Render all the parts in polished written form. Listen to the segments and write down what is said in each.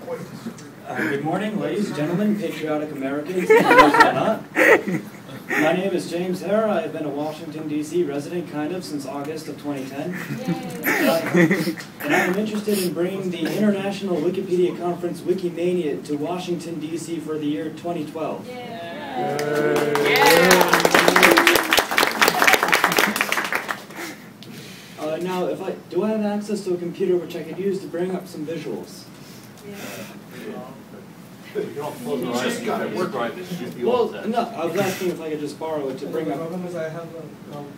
Good morning, ladies and gentlemen, patriotic Americans, and those who are not. My name is James Hare. I've been a Washington, D.C. resident kind of since August of 2010. And I'm interested in bringing the International Wikipedia Conference Wikimania to Washington, D.C. for the year 2012. Now, do I have access to a computer which I could use to bring up some visuals? Just got it. Work right. Well, no, I was asking if I could just borrow it to bring up. The problem is I have a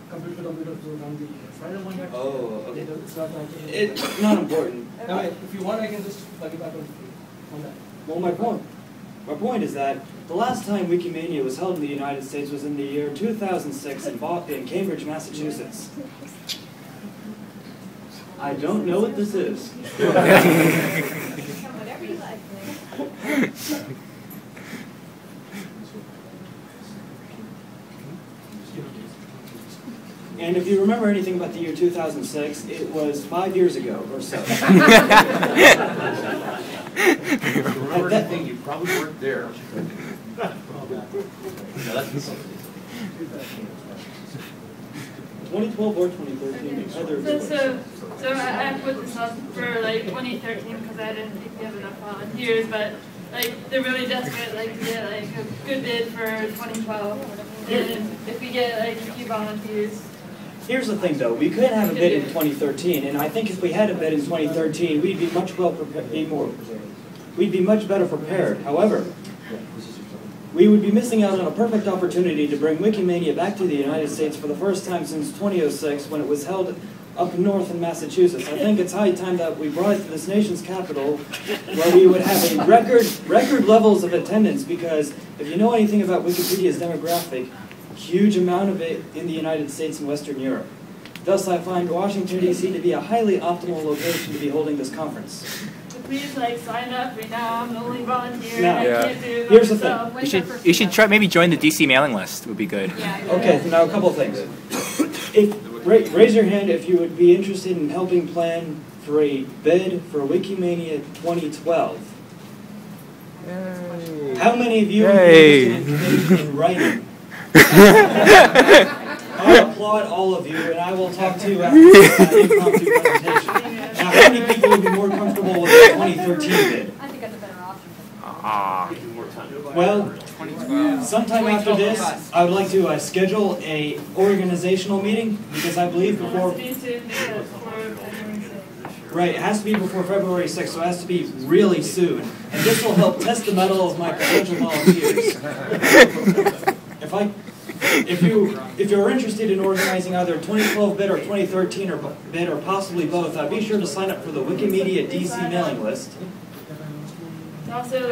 computer to run the final one. Oh, okay. It's not like It's not important. if you want, I can just plug it back on that. Well, my point is that the last time Wikimania was held in the United States was in the year 2006 in Cambridge, Massachusetts. I don't know what this is. And if you remember anything about the year 2006, it was 5 years ago or so. Remember anything, you probably weren't there. 2012 or 2013, So I put this on for like 2013 because I didn't think we have enough volunteers, but like they're really desperate like to get like a good bid for 2012, and if we get like a few volunteers. Here's the thing, though. We could have a bid in 2013, and I think if we had a bid in 2013, we'd be much better prepared. However, we would be missing out on a perfect opportunity to bring Wikimania back to the United States for the first time since 2006, when it was held up north in Massachusetts. I think it's high time that we brought it to this nation's capital, where we would have a record levels of attendance, because if you know anything about Wikipedia's demographic, huge amount of it in the United States and Western Europe. Thus, I find Washington, D.C. to be a highly optimal location to be holding this conference. Please sign up right now. I'm the only volunteer. Now, I can't do it here's the myself. thing. You should try maybe join the DC mailing list. Would be good. Okay, now a couple of things. Raise your hand if you would be interested in helping plan for a bid for Wikimania 2012. Yay. How many of you would be interested in writing? I'll applaud all of you, and I will talk to you after this impromptu presentation. Now, how many people would be more comfortable with the 2013 bid? I think that's a better option. Well, sometime after this, I would like to schedule a organizational meeting, because I believe before... Right, it has to be before February 6th, so it has to be really soon. And this will help test the mettle of my potential volunteers. If you're interested in organizing either 2012 bid or 2013 bid, or possibly both, be sure to sign up for the Wikimedia DC mailing list. Also,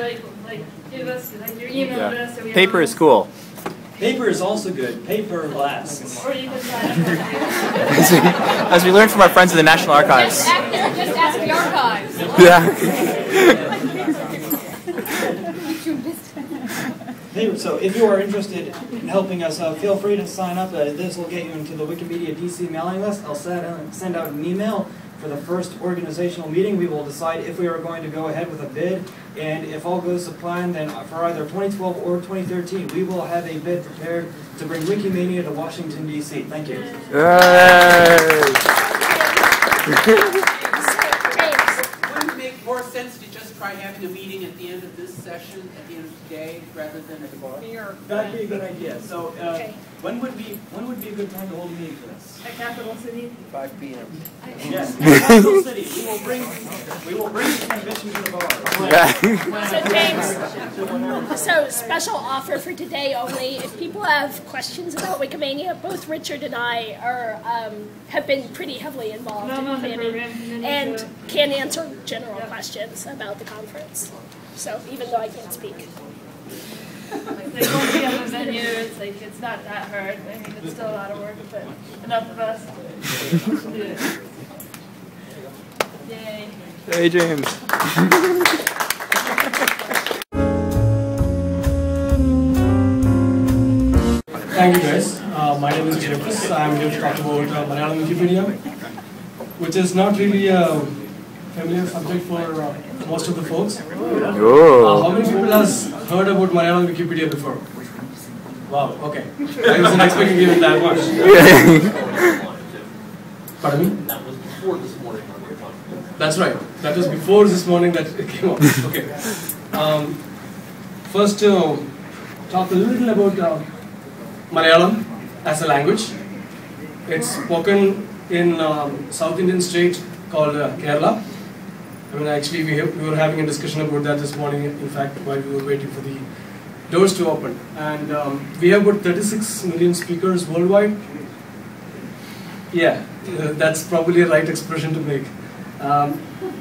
give us your email address. So we Paper is cool. Paper is also good. Paper lasts. Or you can sign up. As we learned from our friends in the National Archives. Just ask the archives. Yeah. So if you are interested in helping us, feel free to sign up. This will get you into the Wikimedia DC mailing list. I'll send out an email for the first organizational meeting. We will decide if we are going to go ahead with a bid, and if all goes to plan, then for either 2012 or 2013, we will have a bid prepared to bring Wikimania to Washington, D.C. Thank you. Wouldn't it make more sense to just try having a meeting at the end of this session, at the end of the day, rather than at the bar? That'd be a good idea. So, when would be a good time to hold a meeting for this? At Capital City. 5 p.m. Yes, Capital City. We will bring the ambition to the bar. So James, special offer for today only. If people have questions about Wikimania, both Richard and I have been pretty heavily involved in planning and can answer general questions about the conference. So even though I can't speak. Once we have a venue, it's not that hard. I mean, it's still a lot of work, but enough of us to do it. Yay. Hey, James. Thank you, guys. My name is Jeffrey. I'm here to talk about Malayalam Wikipedia, which is not really a familiar subject for most of the folks. Oh. How many people has heard about Malayalam Wikipedia before? Wow, okay. I wasn't expecting even that much. Pardon me? That was before this morning when we were talking. That's right. That was before this morning that it came out. Okay. First, talk a little about Malayalam as a language. It's spoken in South Indian state called Kerala. I mean, actually, we were having a discussion about that this morning, in fact, while we were waiting for the doors to open. And we have about 36 million speakers worldwide. Yeah, that's probably a right expression to make.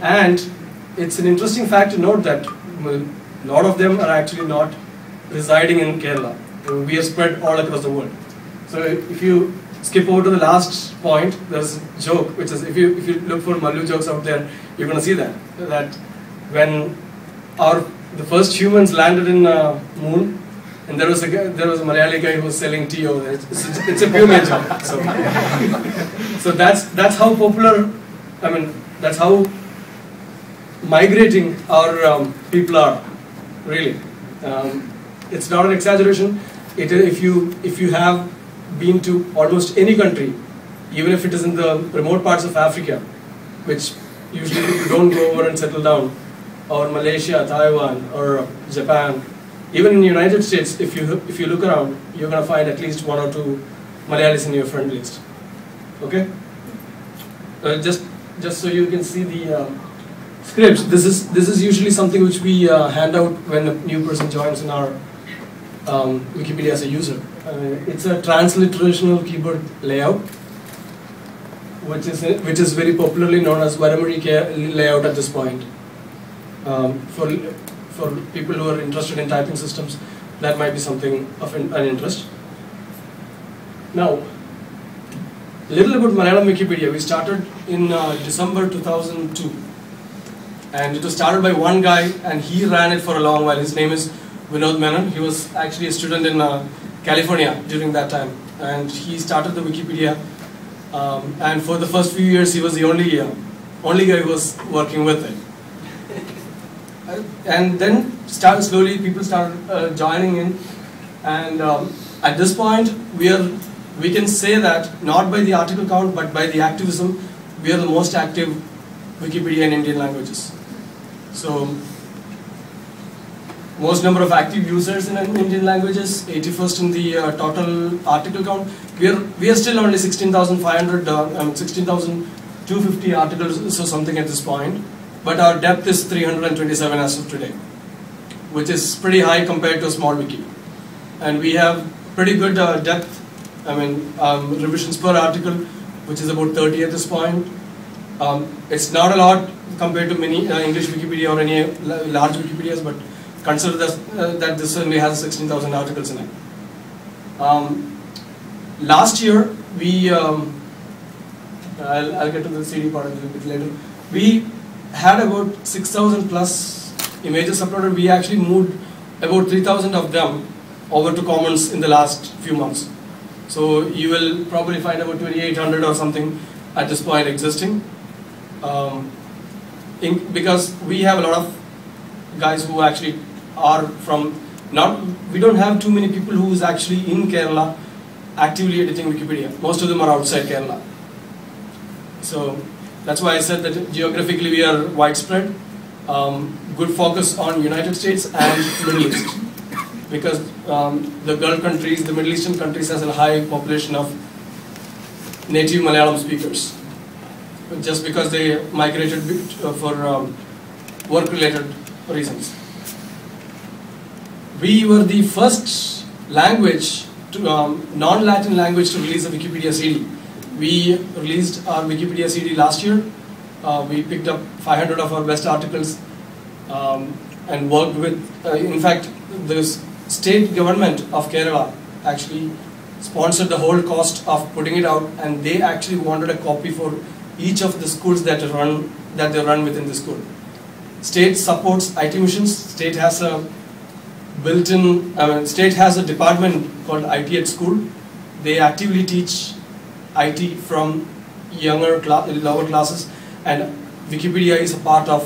And it's an interesting fact to note that a lot of them are actually not residing in Kerala. We are spread all across the world. So if you skip over to the last point, there's a joke, which is if you look for Malu jokes out there, you're going to see that when the first humans landed in moon, and there was a Malayali guy who was selling tea over there. It's a pure joke. So that's how popular. I mean, that's how migrating our people are. Really, it's not an exaggeration. If you have been to almost any country, even if it is in the remote parts of Africa, which usually people don't go over and settle down, or Malaysia, Taiwan, or Japan, even in the United States, if you look around, you're going to find at least 1 or 2 Malayalis in your friend list. Okay? Just so you can see the scripts. This is usually something which we hand out when a new person joins in our Wikipedia as a user. It's a transliterational keyboard layout, which is very popularly known as Varamuri layout at this point. For people who are interested in typing systems, that might be something of an interest. Now, a little about Malayalam Wikipedia. We started in December 2002, and it was started by one guy, and he ran it for a long while. His name is Vinod Menon. He was actually a student in California during that time, and he started the Wikipedia. And for the first few years, he was the only guy who was working with it. And then slowly people started joining in, and at this point we can say that not by the article count but by the activism, we are the most active Wikipedia in Indian languages. So most number of active users in Indian languages, 81st in the total article count. We are still only 16,250 articles or something at this point. But our depth is 327 as of today, which is pretty high compared to a small wiki. And we have pretty good depth, revisions per article, which is about 30 at this point. It's not a lot compared to many English Wikipedia or any large Wikipedias, but consider that this only has 16,000 articles in it. Last year, I'll get to the CD part a little bit later. We had about 6,000 plus images uploaded. We actually moved about 3,000 of them over to Commons in the last few months. So you will probably find about 2,800 or something at this point existing. Because we have a lot of guys who actually are from, we don't have too many people who is actually in Kerala actively editing Wikipedia. Most of them are outside Kerala. So that's why I said that geographically we are widespread. Good focus on United States and Middle East, because the Gulf countries, the Middle Eastern countries, has a high population of native Malayalam speakers, just because they migrated for work-related reasons. We were the first language, non-Latin language, to release a Wikipedia CD. We released our Wikipedia CD last year. We picked up 500 of our best articles and worked with, in fact, the state government of Kerala actually sponsored the whole cost of putting it out, and they actually wanted a copy for each of the schools that they run within the school. State supports IT missions. State has a built-in, state has a department called IT at school. They actively teach IT from lower classes, and Wikipedia is a part of